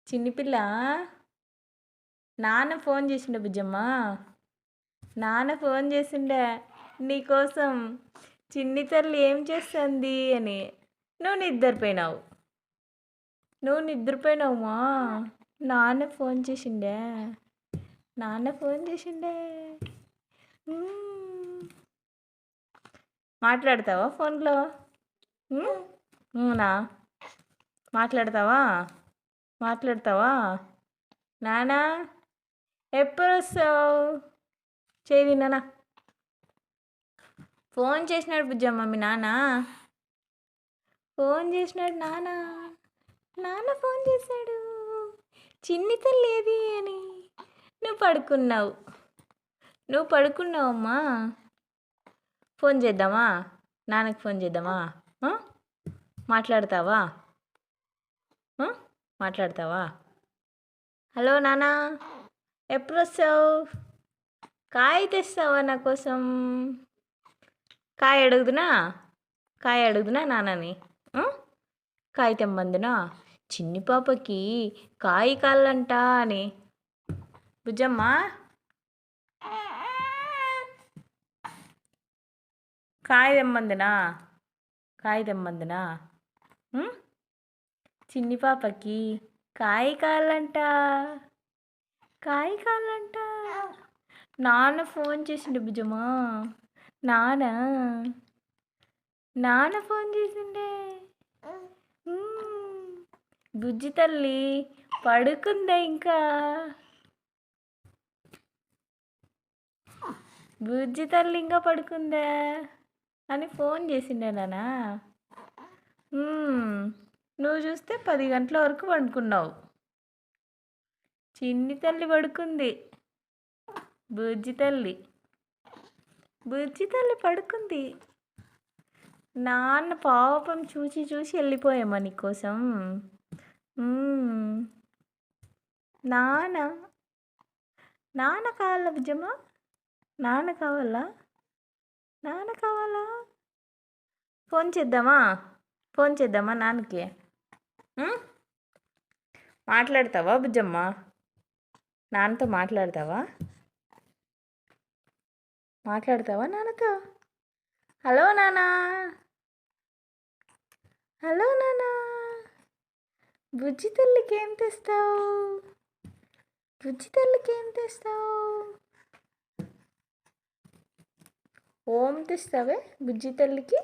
చిన్ని పిల్ల నాన్న ఫోన్ చేసిండే బుజ్జమ్మ. నాన్న ఫోన్ చేసిండే నీకోసం. చిన్ని తల్లి ఏం చేస్తుంది అని. నువ్వు నిద్రపోయినావుమా. నాన్న ఫోన్ చేసిండే. మాట్లాడతావా ఫోన్లో? అవునా, మాట్లాడతావా? నానా ఎప్పుడు వస్తావు? చేయి నాన్న. ఫోన్ చేసినాడు బుజ్జమ్మ మీ నాన్న. నాన్న ఫోన్ చేశాడు. చిన్ని తల్లి ఏది అని. నువ్వు పడుకున్నావమ్మా. ఫోన్ చేద్దామా? నాన్నకి ఫోన్ చేద్దామా? మాట్లాడతావా? హలో నాన్న, ఎప్పుడు వస్తావు? కాయ తెస్తావా నా కోసం? కాయ అడుగుదునా నాన్నని? కాయ తెమ్మందునా? చిన్ని పాపకి కాయ కాళ్ళంట అని. బుజ్జమ్మ కాయ తెమ్మందునా? చిన్ని పాపకి కాయ కాళ్ళంట. నాన్న ఫోన్ చేసిండు బుజ్జమ్మ. నాన్న ఫోన్ చేసిండే. బుజ్జి తల్లి పడుకుందా ఇంకా? పడుకుందా అని ఫోన్ చేసిండే నాన్న. నువ్వు చూస్తే 10 గంటల వరకు పండుకున్నావు. చిన్ని తల్లి పడుకుంది. బుజ్జి తల్లి పడుకుంది. నాన్న పాపం చూసి వెళ్ళిపోయామా నీకోసం. నాన్న కావాలా బుజ్జమ్మ? నాన్న కావాలా? ఫోన్ చేద్దామా నాన్నకి? మాట్లాడతావా బుజ్జమ్మ? నాన్నతో మాట్లాడతావా నాన్నతో? హలో నాన్నా. బుజ్జి తల్లికి ఏం తెస్తావు? ఓం తెస్తావే బుజ్జి తల్లికి?